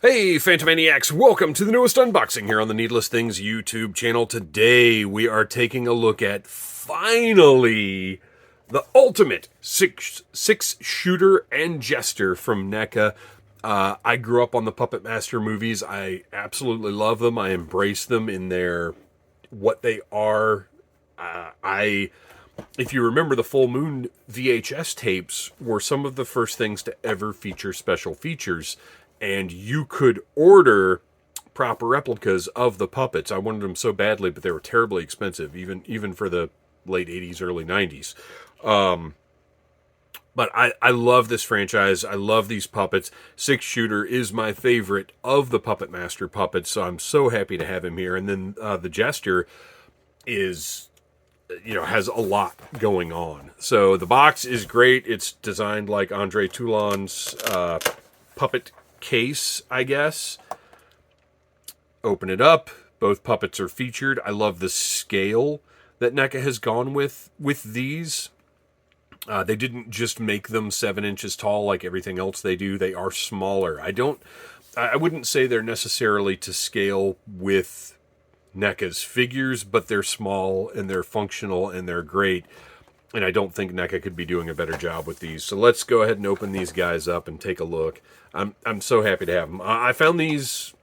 Hey, Phantomaniacs! Welcome to the newest unboxing here on the Needless Things YouTube channel. Today, we are taking a look at, finally, the ultimate six-shooter and Jester from NECA. I grew up on the Puppet Master movies. I absolutely love them. I embrace them in what they are. If you remember, the Full Moon VHS tapes were some of the first things to ever feature special features. And you could order proper replicas of the puppets. I wanted them so badly, but they were terribly expensive, even for the late 80s, early 90s. But I love this franchise. I love these puppets. Six Shooter is my favorite of the Puppet Master puppets, so I'm so happy to have him here. And then the Jester is, has a lot going on. So the box is great. It's designed like Andre Toulon's puppet case, I guess. Open it up. Both puppets are featured. I love the scale that NECA has gone with these. They didn't just make them 7 inches tall like everything else they do. They are smaller. I wouldn't say they're necessarily to scale with NECA's figures, but they're small and they're functional and they're great. And I don't think NECA could be doing a better job with these. So let's go ahead and open these guys up and take a look. I'm so happy to have them. I found these...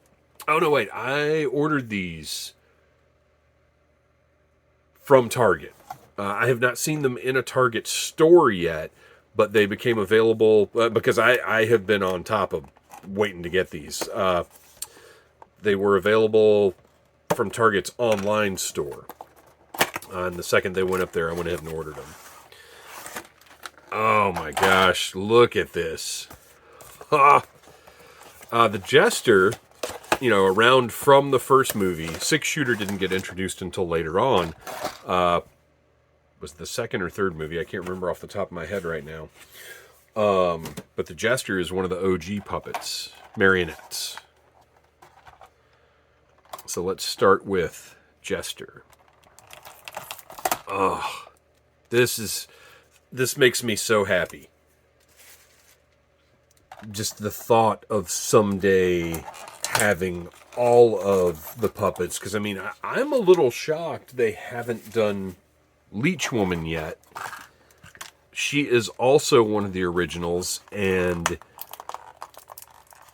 Oh, no, wait. I ordered these from Target. I have not seen them in a Target store yet, but they became available because I have been on top of waiting to get these. They were available from Target's online store. And the second they went up there, I went ahead and ordered them. Oh my gosh, look at this. The Jester, around from the first movie. Six Shooter didn't get introduced until later on. Was the second or third movie? I can't remember off the top of my head right now. But the Jester is one of the OG puppets, marionettes. So let's start with Jester. Oh, this makes me so happy. Just the thought of someday having all of the puppets. Because, I'm a little shocked they haven't done Leech Woman yet. She is also one of the originals. And,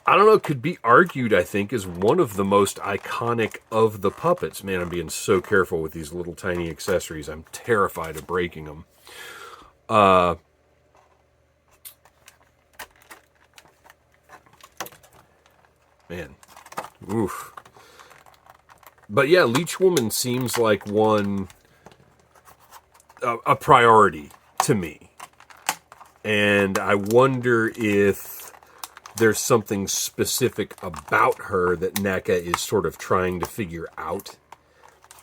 I don't know, could be argued, I think, as one of the most iconic of the puppets. Man, I'm being so careful with these little tiny accessories. I'm terrified of breaking them. Man. Oof. But yeah, Leech Woman seems like a priority to me. And I wonder if there's something specific about her that NECA is sort of trying to figure out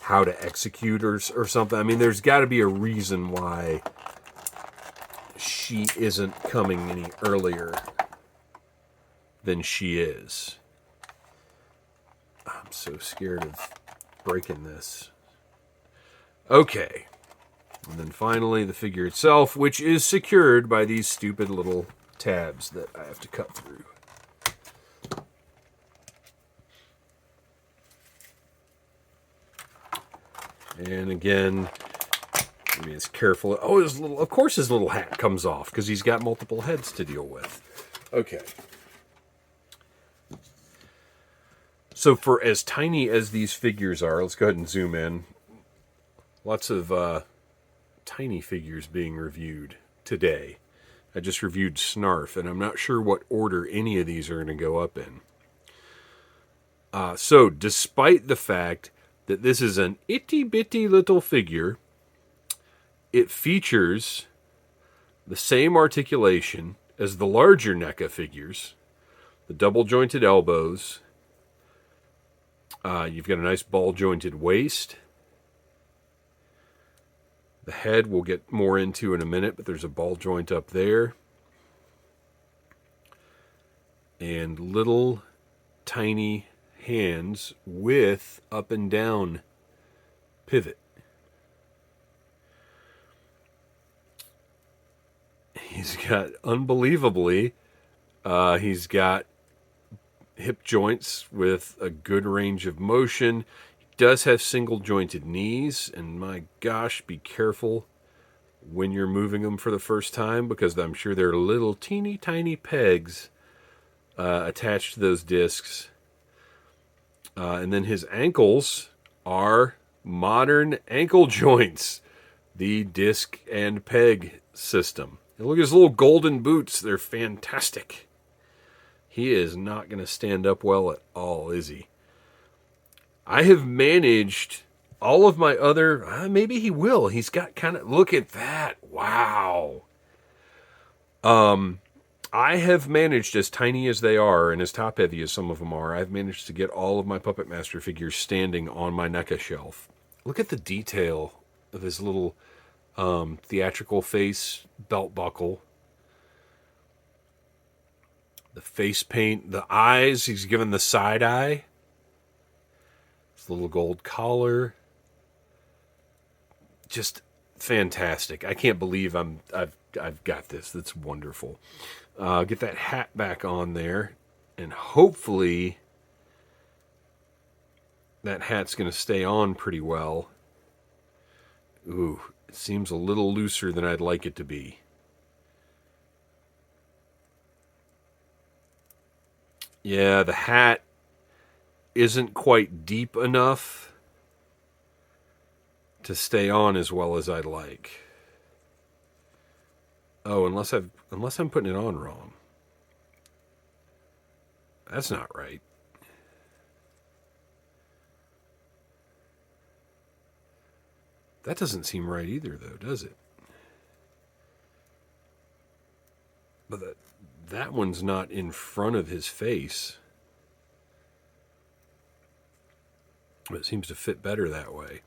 how to execute or something. There's got to be a reason why she isn't coming any earlier than she is. I'm so scared of breaking this. Okay. And then finally, the figure itself, which is secured by these stupid little tabs that I have to cut through. And again, be as careful. Oh, of course his little hat comes off because he's got multiple heads to deal with. Okay. So for as tiny as these figures are, let's go ahead and zoom in. Lots of tiny figures being reviewed today. I just reviewed Snarf, and I'm not sure what order any of these are going to go up in. So despite the fact that this is an itty-bitty little figure, it features the same articulation as the larger NECA figures, the double-jointed elbows. You've got a nice ball-jointed waist. The head we'll get more into in a minute, but there's a ball joint up there. And little tiny hands with up and down pivot. He's got, unbelievably, he's got hip joints with a good range of motion. He does have single jointed knees, and my gosh, be careful when you're moving them for the first time, because I'm sure there are little teeny tiny pegs attached to those discs. And then his ankles are modern ankle joints, the disc and peg system. And look at his little golden boots. They're fantastic. He is not going to stand up well at all, is he? I have managed all of my other... maybe he will. He's got kind of... Look at that. Wow. I have managed, as tiny as they are and as top heavy as some of them are, I've managed to get all of my Puppet Master figures standing on my NECA shelf. Look at the detail of his little theatrical face belt buckle. The face paint, the eyes, he's given the side eye. His little gold collar. Just fantastic. I can't believe I've got this. That's wonderful. Get that hat back on there, and hopefully that hat's going to stay on pretty well. Ooh, it seems a little looser than I'd like it to be. Yeah, the hat isn't quite deep enough to stay on as well as I'd like. Oh, unless I'm putting it on wrong. That's not right. That doesn't seem right either, though, does it? But that one's not in front of his face. But it seems to fit better that way.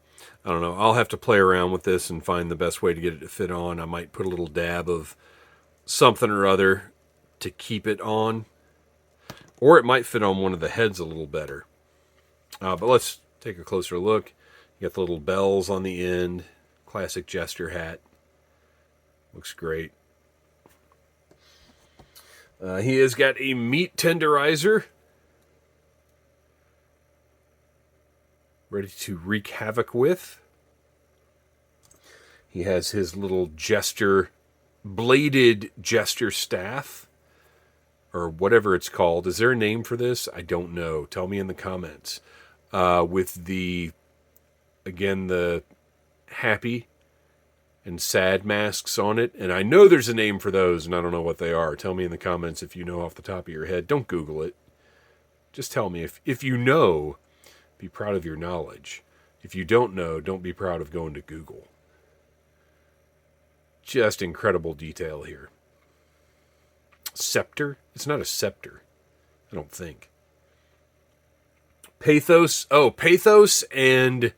I don't know. I'll have to play around with this and find the best way to get it to fit on. I might put a little dab of something or other to keep it on. Or it might fit on one of the heads a little better. But let's take a closer look. You got the little bells on the end. Classic Jester hat. Looks great. He has got a meat tenderizer. Ready to wreak havoc with. He has his little Jester, bladed Jester staff. Or whatever it's called. Is there a name for this? I don't know. Tell me in the comments. With the, again, the happy and sad masks on it. And I know there's a name for those, and I don't know what they are. Tell me in the comments if you know off the top of your head. Don't Google it. Just tell me. If you know, be proud of your knowledge. If you don't know, don't be proud of going to Google. Just incredible detail here. Scepter? It's not a scepter. I don't think. Pathos. Oh, Pathos and...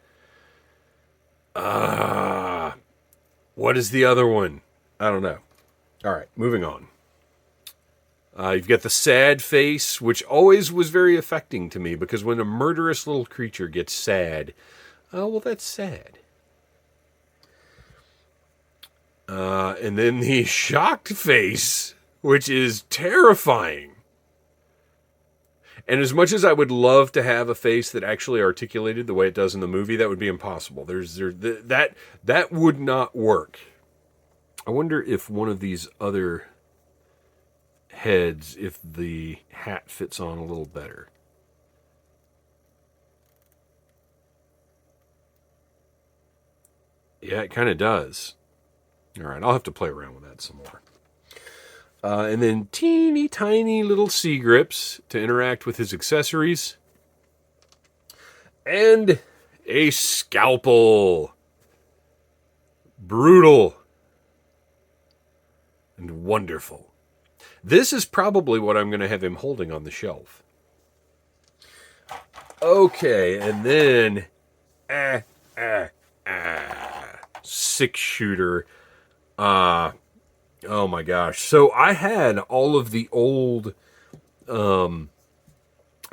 what is the other one? I don't know. All right, moving on. You've got the sad face, which always was very affecting to me, because when a murderous little creature gets sad, oh, well, that's sad. And then the shocked face, which is terrifying. And as much as I would love to have a face that actually articulated the way it does in the movie, that would be impossible. That would not work. I wonder if one of these other heads, if the hat fits on a little better. Yeah, it kind of does. All right, I'll have to play around with that some more. And then teeny tiny little sea grips to interact with his accessories. And a scalpel. Brutal. And wonderful. This is probably what I'm going to have him holding on the shelf. Okay, and then... 6-shooter. Oh my gosh. So I had all of the old... I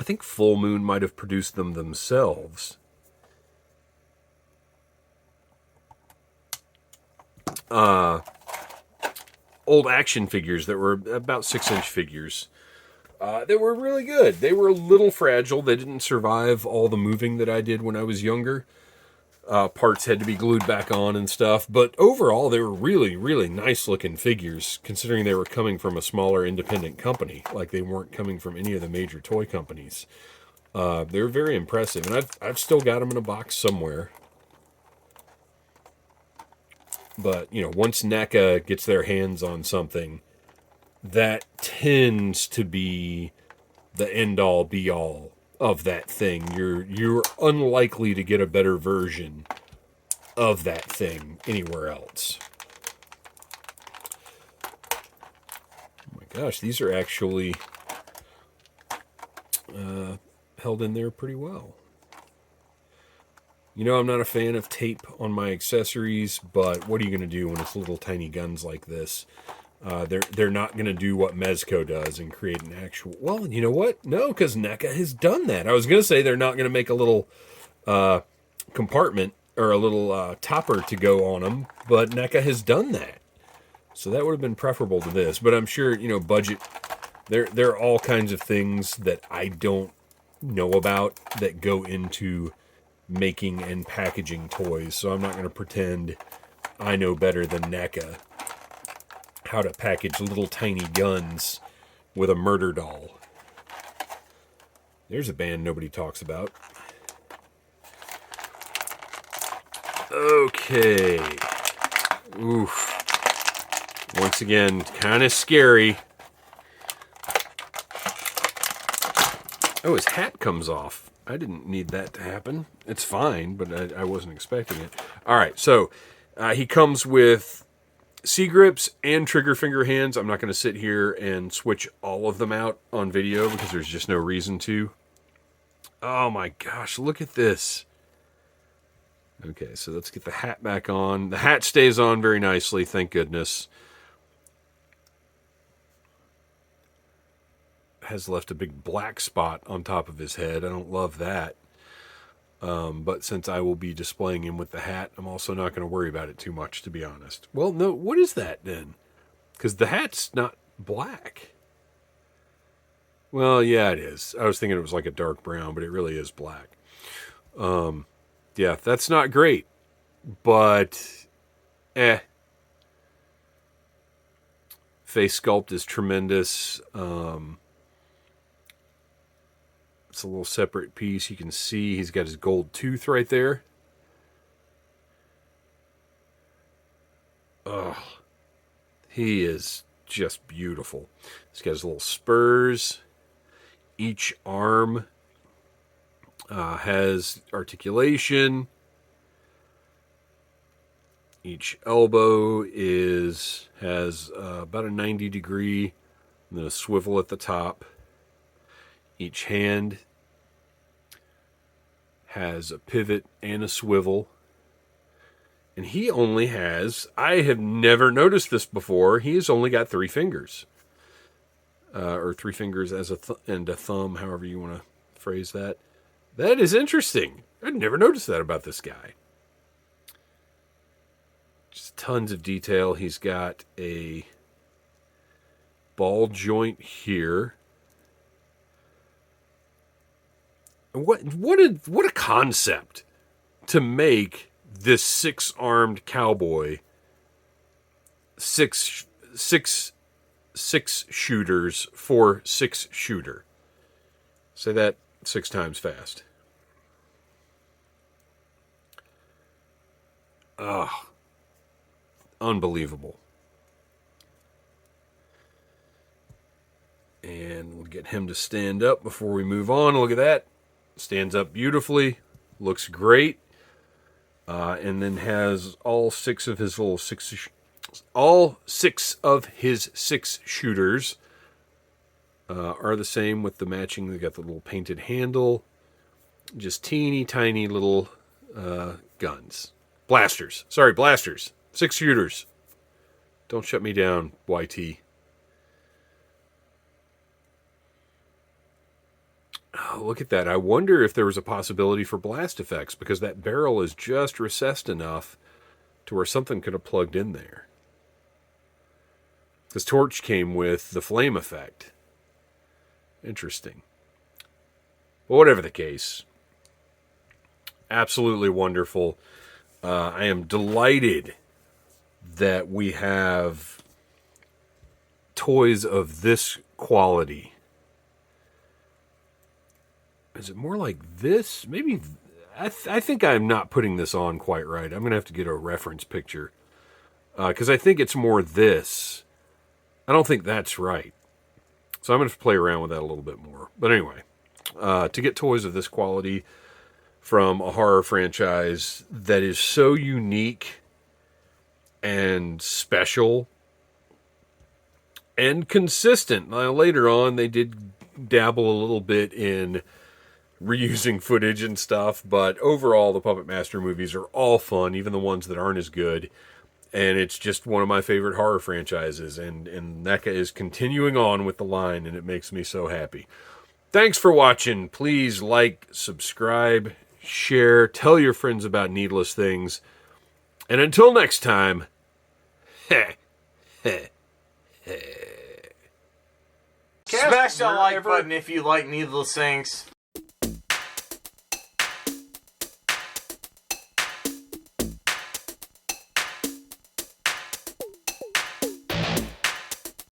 think Full Moon might have produced them themselves. Old action figures that were about 6-inch figures They were really good. They were a little fragile. They didn't survive all the moving that I did when I was younger. Parts had to be glued back on and stuff. But overall, they were really, really nice looking figures, considering they were coming from a smaller independent company. Like they weren't coming from any of the major toy companies. They were very impressive. And I've still got them in a box somewhere. But, you know, once NECA gets their hands on something, that tends to be the end-all, be-all of that thing. You're unlikely to get a better version of that thing anywhere else. Oh my gosh, these are actually held in there pretty well. You know, I'm not a fan of tape on my accessories, but what are you going to do when it's little tiny guns like this? They're not going to do what Mezco does and create an actual... Well, you know what? No, because NECA has done that. I was going to say they're not going to make a little compartment or a little topper to go on them, but NECA has done that. So that would have been preferable to this. But I'm sure, you know, budget... There are all kinds of things that I don't know about that go into making and packaging toys, so I'm not going to pretend I know better than NECA how to package little tiny guns with a murder doll. There's a band nobody talks about. Okay. Oof. Once again, kind of scary. Oh, his hat comes off. I didn't need that to happen. It's fine, but I wasn't expecting it. All right, so he comes with C-grips and trigger finger hands. I'm not going to sit here and switch all of them out on video because there's just no reason to. Oh my gosh, look at this. Okay, so let's get the hat back on. The hat stays on very nicely, thank goodness. Has left a big black spot on top of his head. I don't love that. But since I will be displaying him with the hat, I'm also not going to worry about it too much, to be honest. Well, no, what is that then? Because the hat's not black. Well, yeah, it is. I was thinking it was like a dark brown, but it really is black. Yeah, that's not great. But, Face sculpt is tremendous. It's a little separate piece. You can see he's got his gold tooth right there. Ugh. He is just beautiful. He's got his little spurs. Each arm has articulation. Each elbow has about a 90 degree and then a swivel at the top. Each hand has a pivot and a swivel. And he only has, I have never noticed this before, he has only got 3 fingers. Or 3 fingers as and a thumb, however you want to phrase that. That is interesting. I'd never noticed that about this guy. Just tons of detail. He's got a ball joint here. What a concept to make this 6-armed cowboy 6 shooters for 6 shooter. Say that 6 times fast. Oh, unbelievable. And we'll get him to stand up before we move on. Look at that. Stands up beautifully. Looks great. And then has all 6 of his little 6 shooters are the same with the matching. They got the little painted handle. Just teeny tiny little guns. Blasters. Sorry, blasters. 6 shooters. Don't shut me down, YT. Oh, look at that. I wonder if there was a possibility for blast effects, because that barrel is just recessed enough to where something could have plugged in there. Because Torch came with the flame effect. Interesting. But whatever the case, absolutely wonderful. I am delighted that we have toys of this quality. Is it more like this? Maybe. I think I'm not putting this on quite right. I'm going to have to get a reference picture. Because I think it's more this. I don't think that's right. So I'm going to play around with that a little bit more. But anyway, to get toys of this quality from a horror franchise that is so unique and special and consistent. Now, later on, they did dabble a little bit in reusing footage and stuff, but overall, the Puppet Master movies are all fun, even the ones that aren't as good. And it's just one of my favorite horror franchises, and NECA is continuing on with the line, and it makes me so happy. Thanks for watching. Please like, subscribe, share, tell your friends about needless things. And until next time, Smash that like button if you like needless things.